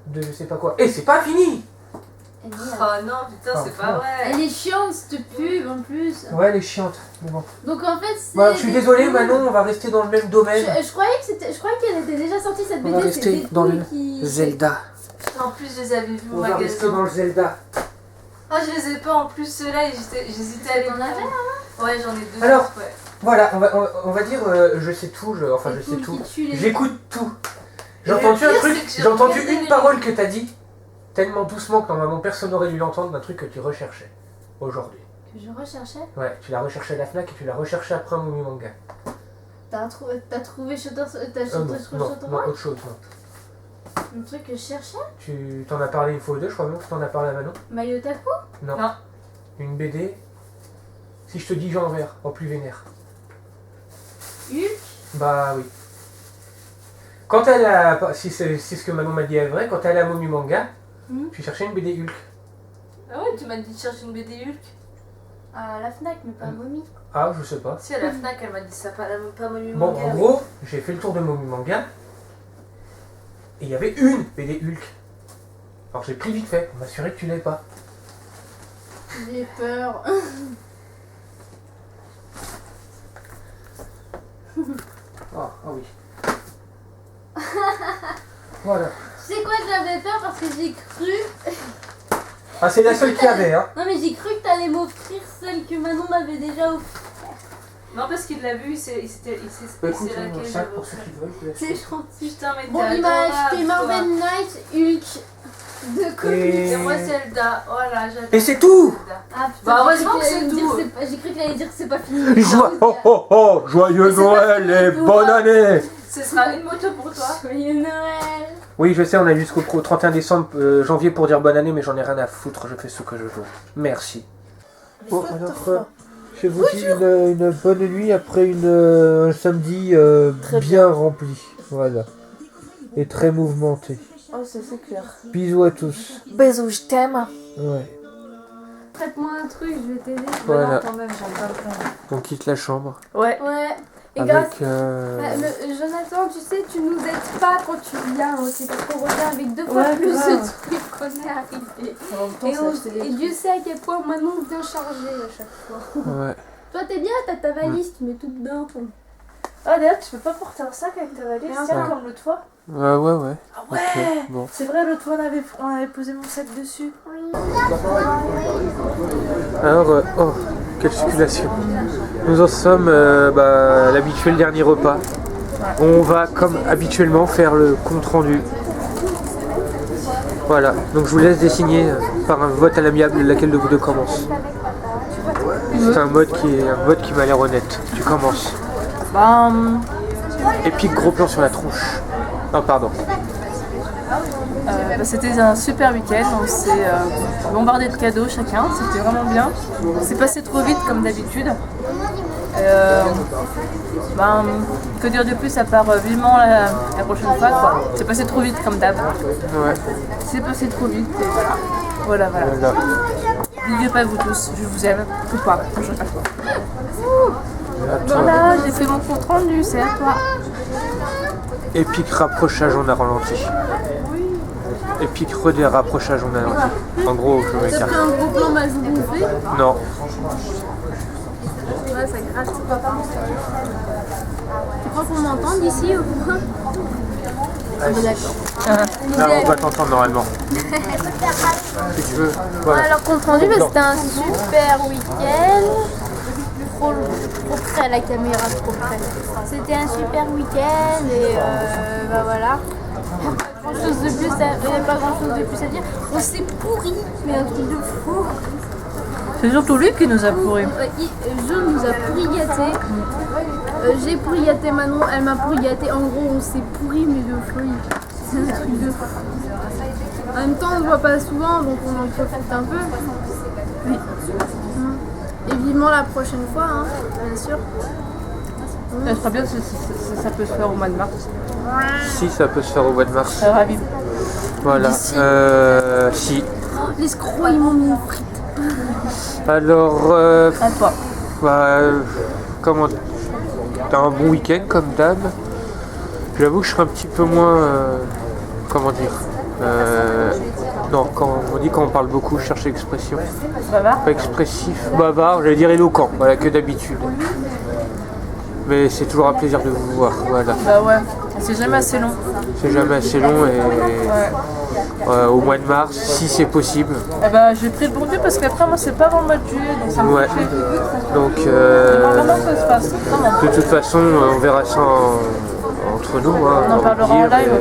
de je sais pas quoi? Et c'est pas fini! Oh non, putain, c'est pas vrai. Elle est chiante cette pub en plus. Ouais, elle est chiante. Mais bon. Donc en fait, c'est. Bah, je suis des désolé, poules. Manon, on va rester dans le même domaine. Je croyais que c'était. Je croyais qu'elle était déjà sortie cette On va BD. rester c'était dans des le poules qui. Zelda. En plus, je les avais vus au On va rester magasin. dans le Zelda. Ah, je les ai pas en plus, ceux-là, j'hésitais à les T'en as prendre. Ouais, j'en ai deux. Alors, autres, ouais. Voilà, on va dire, je sais tout, enfin Des je sais poules tout. qui tuent les- J'écoute tout. J'ai Et le entendu un pire, truc, c'est que j'ai j'ai entendu regardé une les- parole que t'as dit, tellement doucement que normalement personne n'aurait dû l'entendre, d'un truc que tu recherchais aujourd'hui. Que je recherchais. Ouais, tu l'as recherché à la FNAC et tu l'as recherché après un Moumi Manga. T'as trouvé Shutter. T'as Non, Shutter non, Shutter non, Rock autre chose, non. Un truc que je cherchais. Tu t'en as parlé une fois ou deux, je crois même que t'en as parlé à Manon. Mayotaku. Non. Non. Une BD. Si je te dis Jean Vert, en plus vénère. Hulk. Bah oui. Quand elle a. Si c'est ce que Manon m'a dit est vrai, quand elle a Momu Manga, tu cherchais une BD Hulk. Ah ouais, tu m'as dit de chercher une BD Hulk. À la Fnac, mais pas Mommy. Ah, je sais pas. Si, à la Fnac, elle m'a dit ça, pas Momu Bon, Manga. en gros, j'ai fait le tour de Momu Manga. Et il y avait une BD Hulk. Alors j'ai pris vite fait, pour m'assurer que tu l'avais pas. J'ai peur. Ah oui. Voilà. Tu sais quoi, j'avais peur parce que j'ai cru. Ah, c'est la seule qu'il y avait, hein. Non, mais j'ai cru que t'allais m'offrir celle que Manon m'avait déjà offert. Non, parce qu'il l'a vu, il sait Bah, écoute, laquelle un j'avais sac pour ceux offert. qui veulent. je te laisse. C'est gentil. Putain, mais Bon, t'es il m'a adorable, acheté toi. Marvel Knight Hulk de comics. Et moi, Zelda. Voilà, j'adore. Et c'est tout. Zelda. Ah putain, Bah, j'ai heureusement cru que qu'elle allait c'est me dire tout. J'ai cru qu'elle allait dire que c'est pas fini. Joyeux Mais c'est pas fini et pour bonne moi. année. Ce sera une moto pour toi. Joyeux Noël. Oui, je sais, on a jusqu'au 31 décembre, janvier pour dire bonne année, mais j'en ai rien à foutre, je fais ce que je veux. Merci. Bon, alors, je vous dis une bonne nuit après un samedi bien rempli. Voilà. Et très mouvementé. Oh, c'est clair. Bisous à tous. Bisous, je t'aime. Ouais. Prête-moi un truc, je vais t'aider. Voilà. quand même, j'aime pas le faire. On quitte la chambre. Ouais. Ouais. Et grâce. Avec. Jonathan, tu sais, tu nous aides pas quand tu viens aussi, parce qu'on revient avec deux fois Ouais, plus grave. de trucs qu'on est arrivé. Et Dieu sait à quel point Manon vient charger à chaque fois. Ouais. Toi, t'es bien, t'as ta valise, tu mets tout dedans. Ah, d'ailleurs, tu peux pas porter un sac avec ta valise, Bien tiens, sûr. comme l'autre fois. Ouais. Ah ouais. Ok, bon. C'est vrai, l'autre fois, on avait posé mon sac dessus. Alors, oh, quelle circulation. Nous en sommes à l'habituel dernier repas. On va, comme habituellement, faire le compte rendu. Voilà, donc je vous laisse désigner par un vote à l'amiable laquelle de vous deux commence. C'est un vote qui m'a l'air honnête. Tu commences. Épique gros plan sur la tronche. Non, pardon. C'était un super week-end, on s'est bombardé de cadeaux chacun, c'était vraiment bien. C'est passé trop vite comme d'habitude. Que dire de plus à part vivement la prochaine fois quoi. C'est passé trop vite comme d'hab. Ouais, C'est passé trop vite et voilà. Voilà. voilà. N'oubliez pas vous tous, je vous aime, ou pas, je sais pas. Voilà, j'ai fait mon compte rendu, c'est à toi. Épique rapprochage, on a ralenti. Épique rapprochage, on a ralenti. En gros, je T'as m'écarte. pris un gros plan mal bouffé. Non. Ouais, ça gratte. Tu crois qu'on m'entend d'ici ou quoi? Ah, bah, d'accord. Là, on va t'entendre normalement. Si tu veux. Voilà. Alors, compte rendu, bah, c'était un super week-end. Trop près la caméra, trop près. C'était un super week-end et bah voilà. Il n'y a pas grand chose de plus à dire. On s'est pourri, mais un truc de fou. C'est surtout lui qui nous a pourri. Je nous a pourri gâté. J'ai pourri gâté Manon, elle m'a pourri gâté. En gros, on s'est pourri, mais de folie. C'est un truc de fou. En même temps, on ne voit pas souvent, donc on en profite un peu. Oui. Et vivement la prochaine fois, hein, bien sûr. Ça serait bien si ça peut se faire au mois de mars. Si, ça peut se faire au mois de mars. Ça va vivre. Voilà. Si. Oh, l'escroc, ils m'ont mis une frite. Alors, À toi. comment t'as un bon week-end comme d'hab. J'avoue que je serais un petit peu moins, comment dire, non, quand on parle beaucoup, je cherche l'expression. Bavard. Pas expressif, bavard, j'allais dire éloquent, voilà, que d'habitude. Mais c'est toujours un plaisir de vous voir, voilà. Bah ouais, c'est jamais assez long. C'est jamais assez long et Ouais. au mois de mars, si c'est possible. Eh bah j'ai pris le bon Dieu parce qu'après moi c'est pas avant le mois de juillet donc ça me Ouais. fait chier. Donc, Comment ça se passe vraiment. de toute façon, on verra ça entre nous. Hein, On en parlera en live.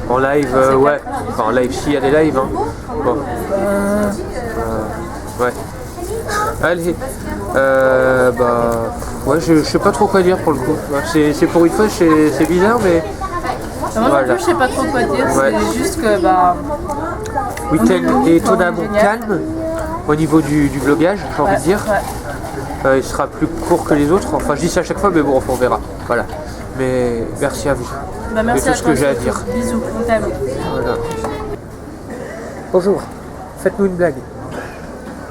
En live, ouais. Enfin, en live, s'il y a des lives. Hein. Bon. Ouais. Allez. Ouais, je sais pas trop quoi dire pour le coup. C'est pour une fois, c'est bizarre, mais. Moi non Voilà. plus je sais pas trop quoi dire, Ouais. c'est juste que bah. Week-end étonnamment Génial. calme au niveau du vlogage, j'ai envie de dire. Ouais. Il sera plus court que les autres. Enfin, je dis ça à chaque fois, mais bon, on verra. Voilà. Mais merci à vous. Bah merci C'est tout à ce toi. que j'ai à surtout. dire. Bisous, on t'aime. Voilà. Bonjour. Faites-nous une blague.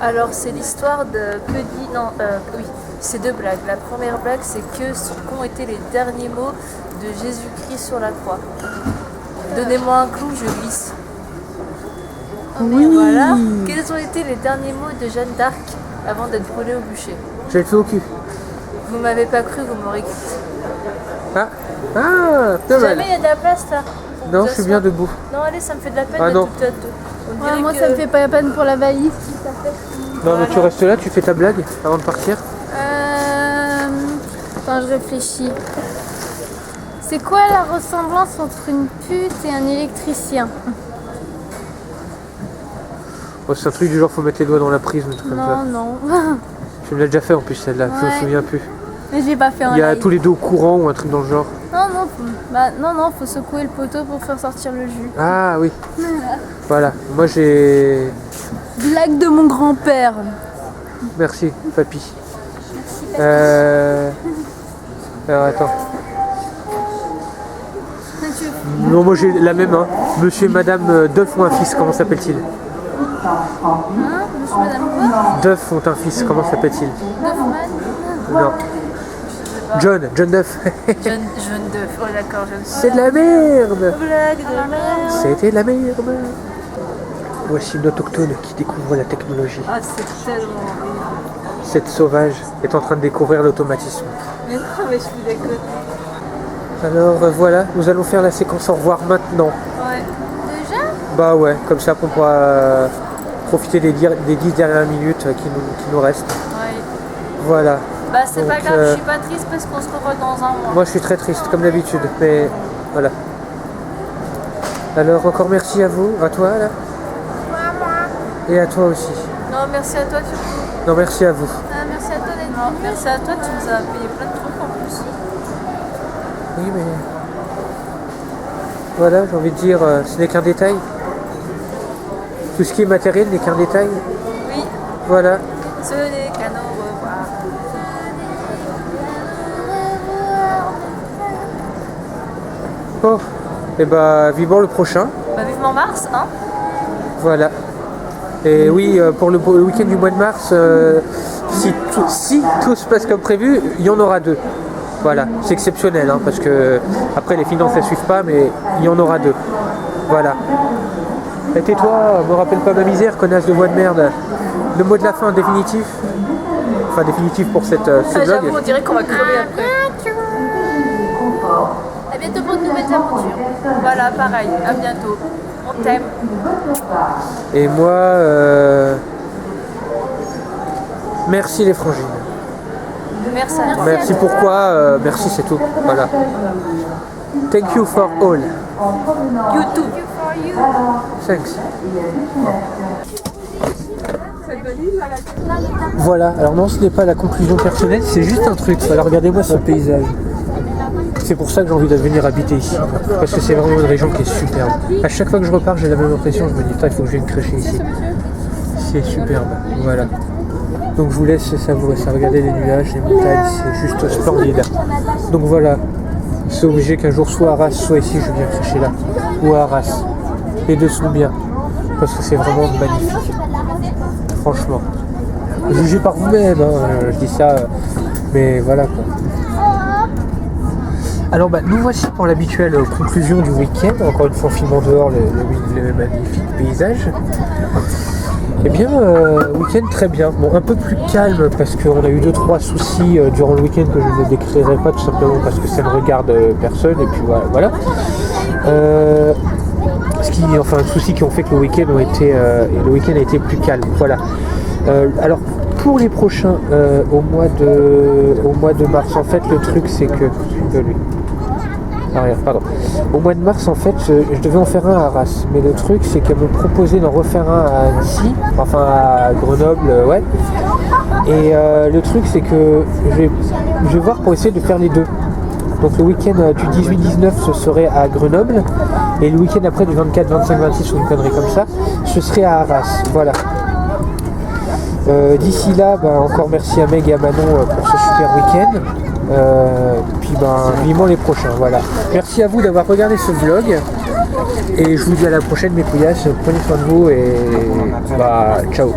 Alors c'est l'histoire de Petit. Non, oui, c'est deux blagues. La première blague c'est qu'ont été les derniers mots de Jésus-Christ sur la croix. Donnez-moi un clou, je glisse. Oui. Voilà. Quels ont été les derniers mots de Jeanne d'Arc avant d'être brûlée au bûcher? J'ai le feu au cul. Vous m'avez pas cru, vous m'aurez cru. Ah, pas mal. Jamais il y a de la place là. Non, je suis bien debout. Non, allez, ça me fait de la peine Ah, d'être non. toute à deux. On dirait Moi, que- ça me fait pas la peine pour la valise. Non, mais tu restes là, tu fais ta blague avant de partir. Attends, je réfléchis. C'est quoi la ressemblance entre une pute et un électricien? Oh, c'est un truc du genre, faut mettre les doigts dans la prise, un truc comme ça. Non. Tu me l'as déjà fait en plus celle-là, je me Ouais. souviens plus. Mais j'ai pas fait un Il y a live. tous les deux au courant ou un truc dans le genre. Non, faut secouer le poteau pour faire sortir le jus. Ah oui. Voilà, moi j'ai... Blague de mon grand-père. Merci, papy. Alors attends. Non, moi j'ai la même, hein. Monsieur et madame Duff ont un fils, comment s'appelle-t-il? Monsieur, madame quoi? Duff ont un fils, comment s'appelle-t-il? Duffman? Non. John Duff. Jeune d'œuf. Oh d'accord, je C'est de la merde. blague de merde. C'était de la merde. Voici une autochtone qui découvre la technologie. Ah, c'est tellement horrible. Cette sauvage est en train de découvrir l'automatisme. Mais non, mais je suis d'accord. Alors voilà, nous allons faire la séquence au revoir maintenant. Ouais. Déjà? Bah ouais, comme ça on pourra profiter des 10 dernières minutes qui nous restent. Ouais. Voilà. Bah, c'est Donc, pas grave, je suis pas triste parce qu'on se revoit dans un mois. Moi je suis très triste comme d'habitude, mais voilà. Alors encore merci à vous, à toi là. Et à toi aussi. Non, merci à toi surtout. Non, merci à vous. Merci à toi d'être venu. Merci à toi, tu nous as payé plein de trucs en plus. Oui, mais voilà, j'ai envie de dire, ce n'est qu'un détail. Tout ce qui est matériel n'est qu'un détail. Oui, Voilà. ce n'est qu'un au revoir. Bon, et bah, vivement le prochain. Bah, vivement mars, hein. Voilà. Et oui, pour le week-end du mois de mars, si tout se passe comme prévu, il y en aura 2. Voilà, c'est exceptionnel, hein, parce que après les finances ne suivent pas, mais il y en aura 2. Voilà. Et tais-toi, me rappelle pas ma misère, connasse de voix de merde. Le mot de la fin définitif. Enfin définitif pour ce vlog. J'avoue, on dirait qu'on va crever après. À bientôt pour de nouvelles aventures. Voilà, pareil, à bientôt. On t'aime. Et moi, merci les frangines. Merci à toi. Merci pourquoi, merci c'est tout. Voilà. Thank you for all. YouTube. Thanks. Voilà, alors non, ce n'est pas la conclusion personnelle, c'est juste un truc. Alors regardez-moi ce paysage. C'est pour ça que j'ai envie de venir habiter ici. Parce que c'est vraiment une région qui est superbe. À chaque fois que je repars, j'ai la même impression. Je me dis, putain, il faut que je vienne crêcher ici. C'est superbe. Voilà. Donc je vous laisse savourer ça. Regardez les nuages, les montagnes, c'est juste splendide. Donc voilà. C'est obligé qu'un jour, soit à Arras, soit ici, je viens crêcher là. Ou à Arras. Les deux sont bien. Parce que c'est vraiment magnifique. Franchement. Jugez par vous-même, hein. Je dis ça. Mais voilà quoi. Alors nous voici pour l'habituelle conclusion du week-end, encore une fois en filmant dehors le magnifique paysage. Eh bien, week-end très bien, bon un peu plus calme parce qu'on a eu 2-3 soucis durant le week-end que je ne décrirai pas tout simplement parce que ça ne regarde personne et puis voilà. Soucis qui ont fait que le week-end a été plus calme, voilà. Alors pour les prochains, au mois de mars, en fait le truc c'est que au mois de mars en fait je devais en faire un à Arras, mais le truc c'est qu'elle me proposait d'en refaire un à Annecy, enfin à Grenoble, ouais. Et le truc c'est que je vais voir pour essayer de faire les deux. Donc le week-end du 18-19 ce serait à Grenoble et le week-end après du 24, 25, 26 ou une connerie comme ça, ce serait à Arras, voilà. D'ici là, encore merci à Meg et à Manon pour ce super week-end. Puis vivement les prochains, voilà. Merci à vous d'avoir regardé ce vlog. Et je vous dis à la prochaine mes pouillasses, prenez soin de vous et ciao.